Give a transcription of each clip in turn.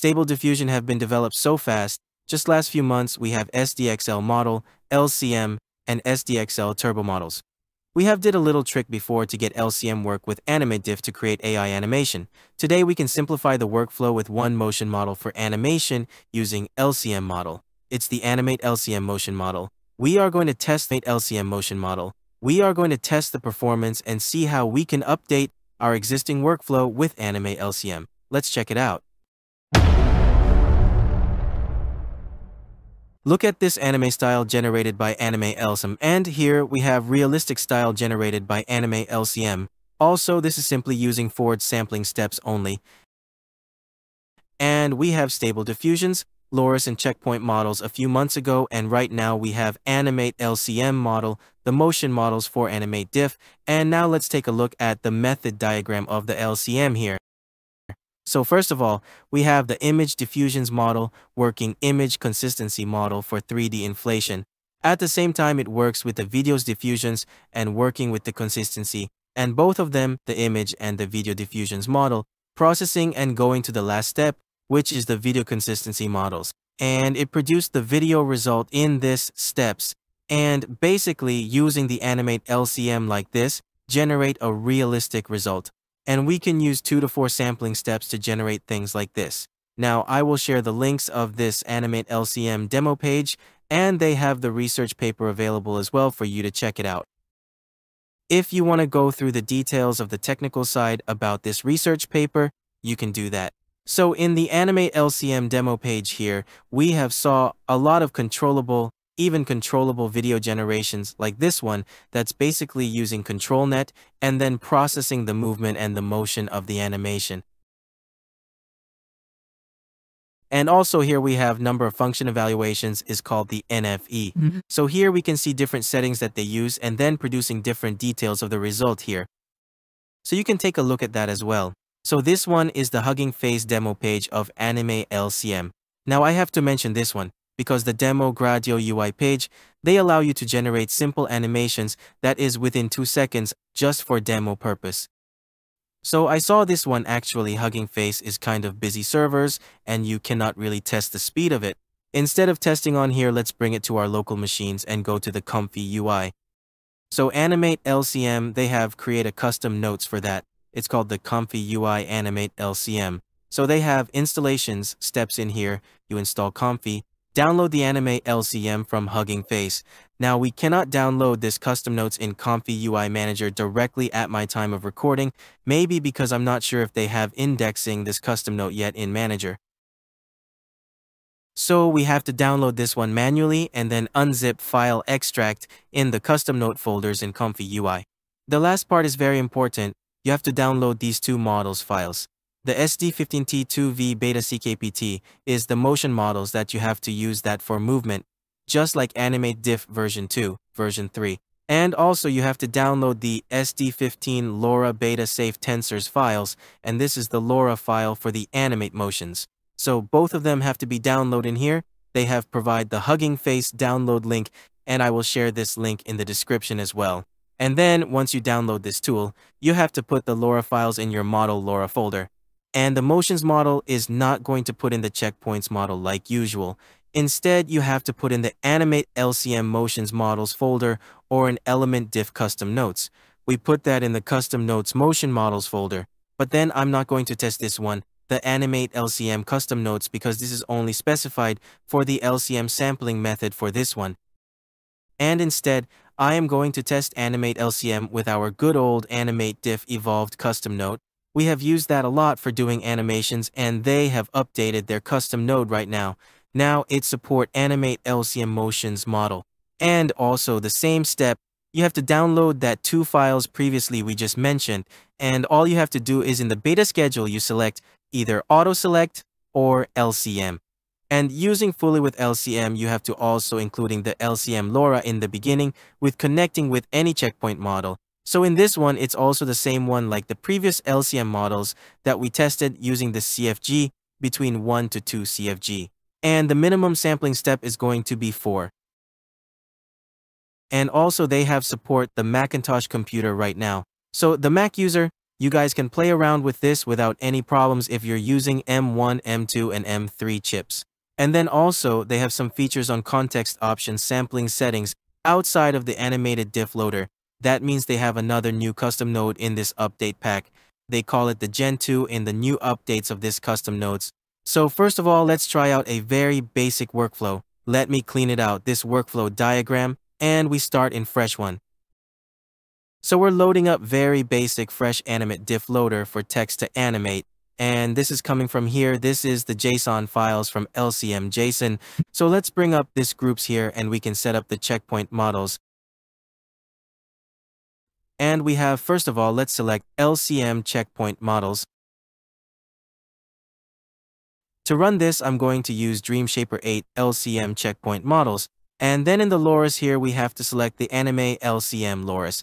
Stable Diffusion have been developed so fast. Just last few months, we have SDXL model, LCM, and SDXL Turbo models. We have did a little trick before to get LCM work with AnimateDiff to create AI animation. Today we can simplify the workflow with one motion model for animation using LCM model. It's the AnimateLCM motion model. We are going to test the LCM motion model. We are going to test the performance and see how we can update our existing workflow with AnimateLCM. Let's check it out. Look at this anime style generated by AnimateLCM, and here we have realistic style generated by AnimateLCM. Also, this is simply using forward sampling steps only. And we have Stable Diffusions, Loras, and checkpoint models a few months ago, and right now we have AnimateLCM model, the motion models for AnimateDiff, and now let's take a look at the method diagram of the LCM here. So first of all, we have the image diffusions model working image consistency model for 3D inflation. At the same time, it works with the video's diffusions and working with the consistency, and both of them, the image and the video diffusions model, processing and going to the last step, which is the video consistency models. And it produced the video result in this steps, and basically using the AnimateLCM like this, generate a realistic result. And we can use 2 to 4 sampling steps to generate things like this. Now, I will share the links of this AnimateLCM demo page, and they have the research paper available as well for you to check it out. If you want to go through the details of the technical side about this research paper, you can do that. So in the AnimateLCM demo page here, we have saw a lot of even controllable video generations like this one that's basically using ControlNet and then processing the movement and the motion of the animation. And also here we have number of function evaluations is called the NFE. So here we can see different settings that they use and then producing different details of the result here. So you can take a look at that as well. So this one is the Hugging Face demo page of AnimateLCM. Now I have to mention this one, because the demo Gradio UI page, they allow you to generate simple animations that is within 2 seconds just for demo purpose. So I saw this one actually Hugging Face is kind of busy servers and you cannot really test the speed of it. Instead of testing on here, let's bring it to our local machines and go to the ComfyUI. So AnimateLCM, they have create a custom notes for that. It's called the ComfyUI-AnimateLCM. So they have installations steps in here. You install Comfy. Download the AnimateLCM from Hugging Face. Now we cannot download this custom notes in ComfyUI Manager directly at my time of recording, maybe because I'm not sure if they have indexing this custom note yet in Manager. So we have to download this one manually and then unzip file extract in the custom note folders in ComfyUI. The last part is very important. You have to download these 2 models files. The SD15T2V beta CKPT is the motion models that you have to use that for movement, just like AnimateDiff version 2, version 3. And also you have to download the SD15 LoRa beta safe tensors files, and this is the LoRa file for the animate motions. So both of them have to be downloaded in here. They have provide the Hugging Face download link, and I will share this link in the description as well. And then once you download this tool, you have to put the LoRa files in your model LoRa folder. And the motions model is not going to put in the checkpoints model like usual. Instead, you have to put in the AnimateLCM motions models folder or an element diff custom notes. We put that in the custom notes motion models folder. But then I'm not going to test this one, the AnimateLCM custom notes, because this is only specified for the LCM sampling method for this one. And instead, I am going to test AnimateLCM with our good old AnimateDiff-Evolved custom note. We have used that a lot for doing animations, and they have updated their custom node right now. Now it support AnimateLCM motions model. And also the same step, you have to download that 2 files previously we just mentioned, and all you have to do is in the beta schedule you select either auto select or LCM. And using fully with LCM, you have to also including the LCM LoRa in the beginning with connecting with any checkpoint model. So in this one, it's also the same one like the previous LCM models that we tested using the CFG between 1 to 2 CFG. And the minimum sampling step is going to be 4. And also they have support the Macintosh computer right now. So the Mac user, You guys can play around with this without any problems if you're using M1, M2, and M3 chips. And then also, they have some features on context options sampling settings outside of the animated diff loader. That means they have another new custom node in this update pack. They call it the Gen 2 in the new updates of this custom nodes. So first of all, let's try out a very basic workflow. Let me clean it out, this workflow diagram, and we start in fresh one. So we're loading up very basic fresh animate diff loader for text to animate. And this is coming from here. This is the JSON files from LCM JSON. So let's bring up this groups here and we can set up the checkpoint models. And we have, first of all, let's select LCM checkpoint models. To run this, I'm going to use DreamShaper 8 LCM checkpoint models. And then in the Loras here, we have to select the AnimateLCM Loras.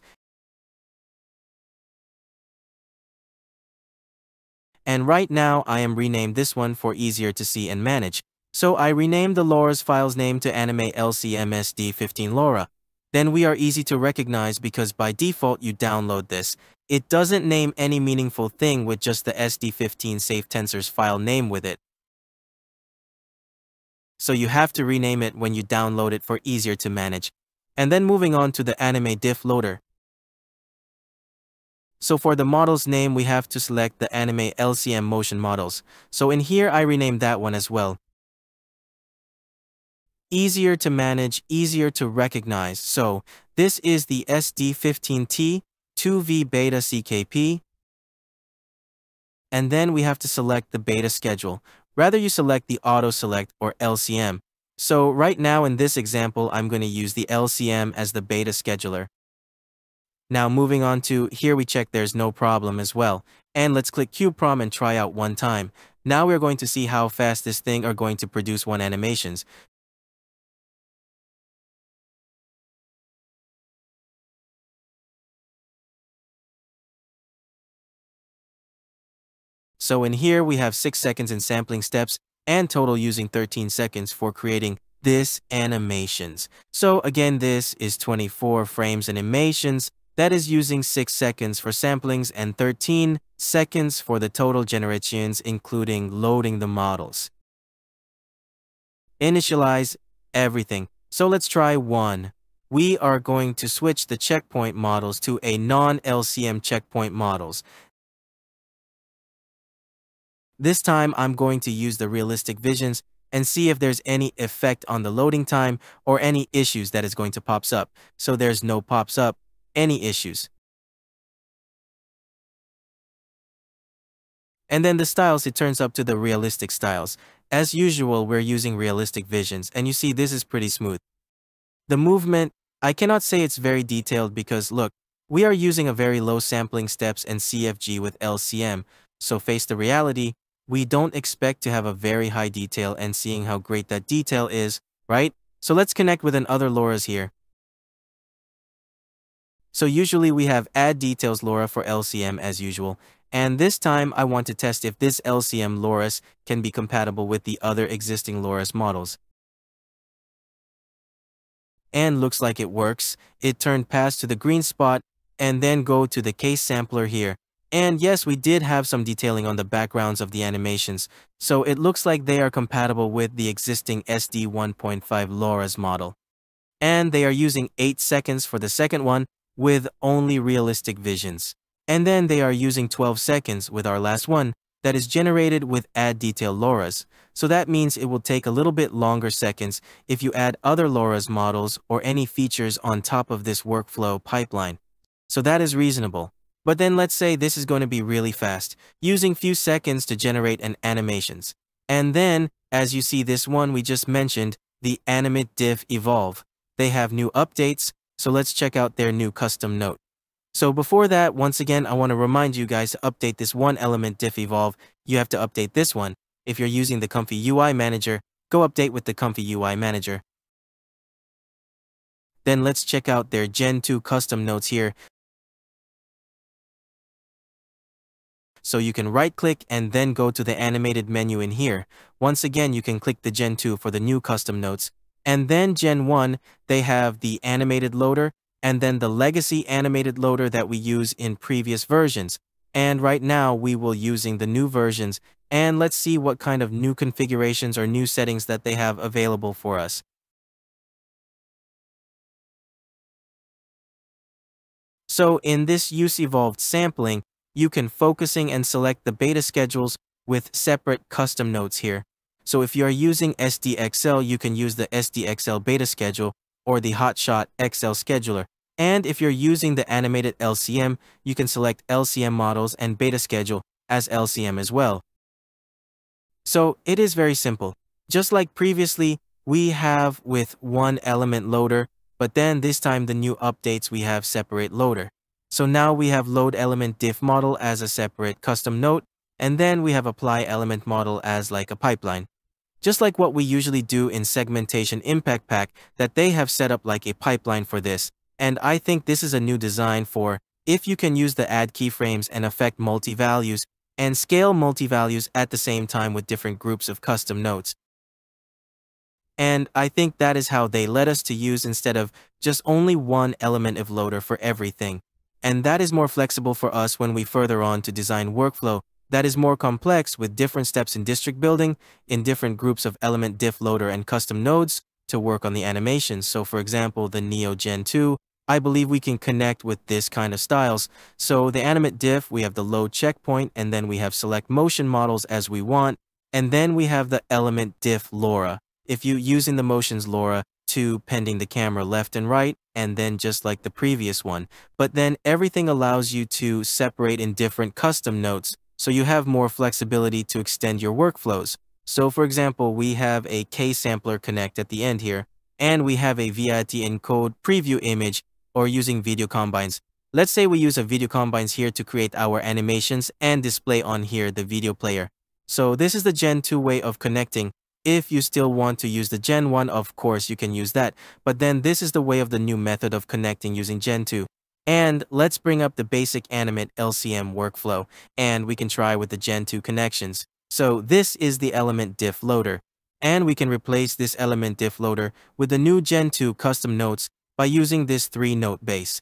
And right now, I am renamed this one for easier to see and manage. So I renamed the Loras file's name to AnimateLCM SD15 Lora. Then we are easy to recognize because by default you download this. It doesn't name any meaningful thing with just the SD15 safe tensors file name with it. So you have to rename it when you download it for easier to manage. And then moving on to the AnimateDiff loader. So for the model's name, we have to select the AnimateLCM motion models. So in here, I renamed that one as well. Easier to manage, easier to recognize. So this is the SD15T 2V beta CKP. And then we have to select the beta schedule. Rather you select the auto select or LCM. So right now in this example, I'm going to use the LCM as the beta scheduler. Now moving on to here, we check there's no problem as well. And let's click QProm and try out one time. Now we're going to see how fast this thing are going to produce one animations. So in here we have 6 seconds in sampling steps and total using 13 seconds for creating this animations. So again, this is 24 frames animations. That is using 6 seconds for samplings and 13 seconds for the total generations, including loading the models. Initialize everything. So let's try one. We are going to switch the checkpoint models to a non-LCM checkpoint models. This time I'm going to use the realistic visions and see if there's any effect on the loading time or any issues that is going to pops up. So there's no pops up. Any issues. And then the styles, it turns up to the realistic styles. As usual, we're using realistic visions, and you see this is pretty smooth. The movement, I cannot say it's very detailed because look, we are using a very low sampling steps and CFG with LCM, so face the reality, we don't expect to have a very high detail, and seeing how great that detail is, right? So let's connect with another Loras here. So usually we have add details Lora for LCM as usual, and this time I want to test if this LCM Loras can be compatible with the other existing Loras models. And looks like it works. It turned past to the green spot and then go to the case sampler here. And yes, we did have some detailing on the backgrounds of the animations, so it looks like they are compatible with the existing SD 1.5 Loras model. And they are using 8 seconds for the second one, with only realistic visions. And then they are using 12 seconds with our last one that is generated with add detail Loras. So that means it will take a little bit longer seconds if you add other Loras models or any features on top of this workflow pipeline. So that is reasonable. But then let's say this is going to be really fast, using few seconds to generate an animations. And then, as you see this one we just mentioned, the AnimateDiff-Evolved. They have new updates. So let's check out their new custom note. So before that, once again, I want to remind you guys to update this one element Diff-Evolve. You have to update this one. If you're using the ComfyUI Manager, go update with the ComfyUI Manager. Then let's check out their Gen 2 custom notes here. So you can right-click and then go to the animated menu in here. Once again, you can click the Gen 2 for the new custom notes. And then Gen 1, they have the animated loader, and then the legacy animated loader that we use in previous versions. And right now we will using the new versions, and let's see what kind of new configurations or new settings that they have available for us. So in this use evolved sampling, you can focusing and select the beta schedules with separate custom nodes here. So if you are using SDXL, you can use the SDXL beta schedule or the Hotshot XL scheduler. And if you're using the animated LCM, you can select LCM models and beta schedule as LCM as well. So it is very simple. Just like previously, we have with one element loader, but then this time the new updates we have separate loader. So now we have load element diff model as a separate custom node, and then we have apply element model as like a pipeline. Just like what we usually do in segmentation impact pack, that they have set up like a pipeline for this. And I think this is a new design for if you can use the add keyframes and affect multi-values and scale multi-values at the same time with different groups of custom nodes. And I think that is how they let us to use instead of just only one element of loader for everything. And that is more flexible for us when we further on to design workflow that is more complex with different steps in district building, in different groups of element diff loader and custom nodes to work on the animations. So for example, the Neo Gen 2, I believe we can connect with this kind of styles. So the animate diff, we have the load checkpoint, and then we have select motion models as we want, and then we have the element diff LoRa. If you using the motions LoRa to pending the camera left and right, and then just like the previous one, but then everything allows you to separate in different custom nodes, so you have more flexibility to extend your workflows. So for example, we have a K-sampler connect at the end here, and we have a VIT encode preview image or using video combines. Let's say we use a video combines here to create our animations and display on here the video player. So this is the Gen 2 way of connecting. If you still want to use the Gen 1, of course you can use that, but then this is the way of the new method of connecting using Gen 2. And let's bring up the basic animate LCM workflow, and we can try with the Gen 2 connections. So this is the element diff loader, and we can replace this element diff loader with the new Gen 2 custom nodes by using this 3-node base.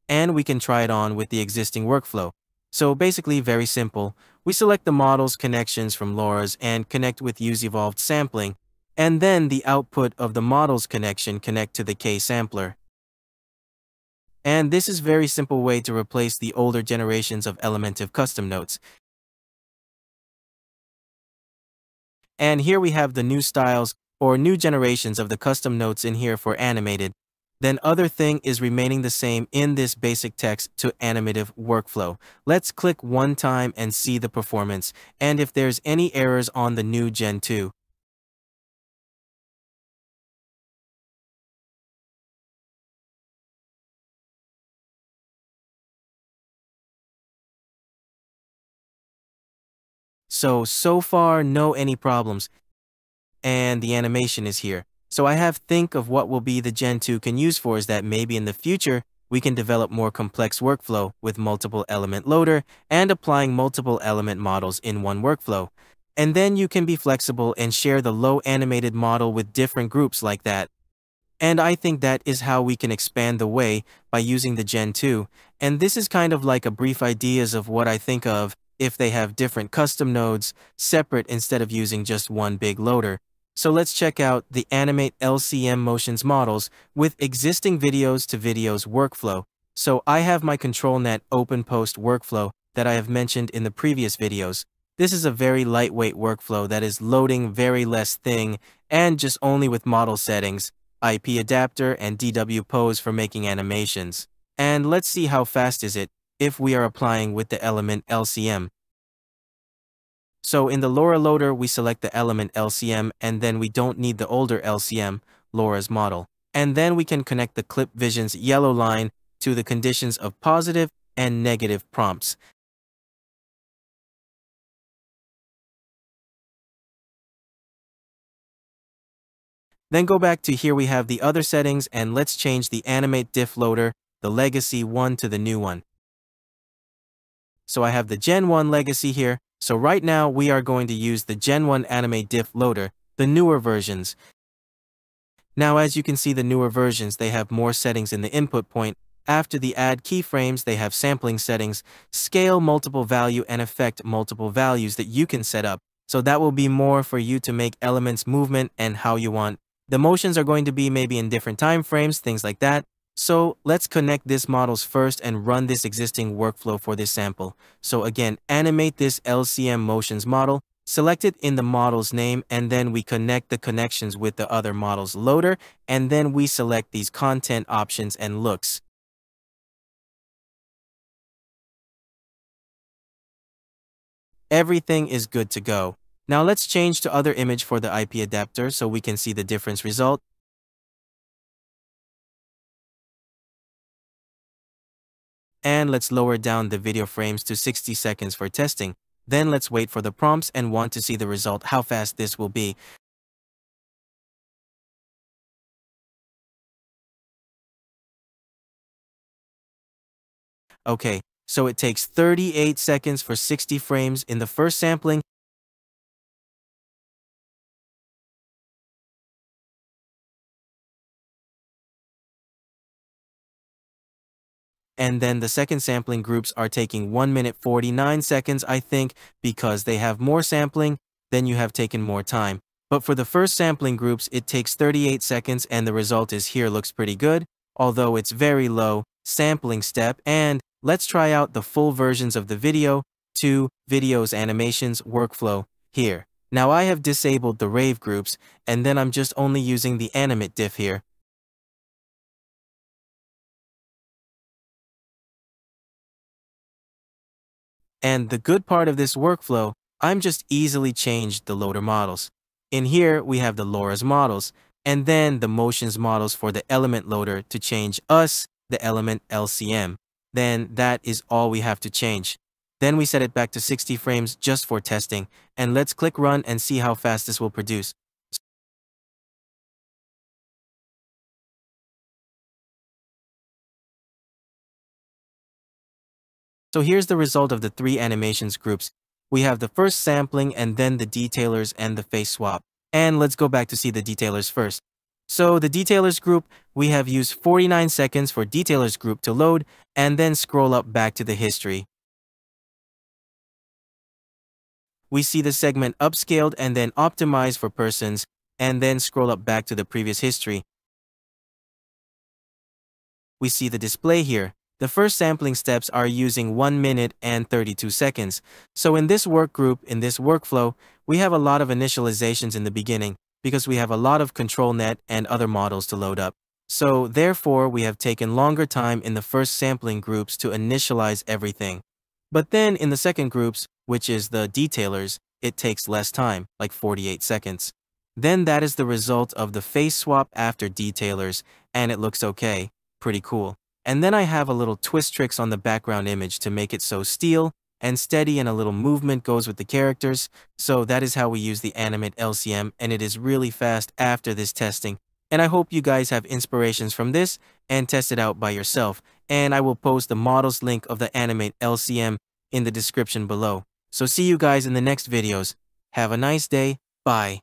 And we can try it on with the existing workflow. So basically very simple. We select the model's connections from Loras and connect with use evolved sampling, and then the output of the model's connection connect to the K-sampler. And this is very simple way to replace the older generations of Elementive custom nodes. And here we have the new styles or new generations of the custom nodes in here for animated. Then other thing is remaining the same in this basic text to animative workflow. Let's click one time and see the performance, and if there's any errors on the new Gen 2. So far, no any problems. And the animation is here. So I have think of what will be the Gen 2 can use for is that maybe in the future, we can develop more complex workflow with multiple element loader and applying multiple element models in one workflow. And then you can be flexible and share the low animated model with different groups like that. And I think that is how we can expand the way by using the Gen 2. And this is kind of like a brief ideas of what I think of if they have different custom nodes separate instead of using just one big loader. So let's check out the AnimateLCM motions models with existing videos to videos workflow. So I have my ControlNet open post workflow that I have mentioned in the previous videos. This is a very lightweight workflow that is loading very less thing and just only with model settings, IP adapter and DW pose for making animations. And let's see how fast is it if we are applying with the element LCM. So in the LoRa loader, we select the element LCM, and then we don't need the older LCM, LoRa's model. And then we can connect the Clip Vision's yellow line to the conditions of positive and negative prompts. Then go back to here we have the other settings, and let's change the Animate Diff loader, the legacy one to the new one. So I have the Gen 1 legacy here. So right now we are going to use the Gen 1 Animate Diff loader, the newer versions. Now as you can see the newer versions, they have more settings in the input point After the add keyframes, they have sampling settings, scale multiple value, and effect multiple values that you can set up. So that will be more for you to make elements movement and how you want. The motions are going to be maybe in different time frames, things like that. So let's connect these models first and run this existing workflow for this sample. So again, animate this LCM motions model, select it in the model's name, and then we connect the connections with the other model's loader, and then we select these content options and looks. Everything is good to go. Now let's change to other image for the IP adapter so we can see the difference result. And let's lower down the video frames to 60 seconds for testing. Then let's wait for the prompts and want to see the result, how fast this will be. Okay, so it takes 38 seconds for 60 frames in the first sampling, and then the second sampling groups are taking 1 minute 49 seconds, I think, because they have more sampling, then you have taken more time. But for the first sampling groups, it takes 38 seconds and the result is here, looks pretty good, although it's very low sampling step. And let's try out the full versions of the video to videos animations workflow here. Now I have disabled the rave groups, and then I'm just only using the animate diff here. And the good part of this workflow, I'm just easily changed the loader models. In here, we have the Loras models, and then the motions models for the element loader to change us, the element LCM. Then that is all we have to change. Then we set it back to 60 frames just for testing, and let's click run and see how fast this will produce. So here's the result of the 3 animations groups. We have the first sampling and then the detailers and the face swap. And let's go back to see the detailers first. So the detailers group, we have used 49 seconds for detailers group to load and then scroll up back to the history. We see the segment upscaled and then optimized for persons and then scroll up back to the previous history. We see the display here. The first sampling steps are using 1 minute and 32 seconds. So in this work group, in this workflow, we have a lot of initializations in the beginning because we have a lot of control net and other models to load up. So therefore, we have taken longer time in the first sampling groups to initialize everything. But then in the second groups, which is the detailers, it takes less time, like 48 seconds. Then that is the result of the face swap after detailers, and it looks okay, pretty cool. And then I have a little twist tricks on the background image to make it so still and steady, and a little movement goes with the characters. So that is how we use the Animate LCM, and it is really fast after this testing. And I hope you guys have inspirations from this and test it out by yourself. And I will post the models link of the Animate LCM in the description below. So see you guys in the next videos. Have a nice day. Bye.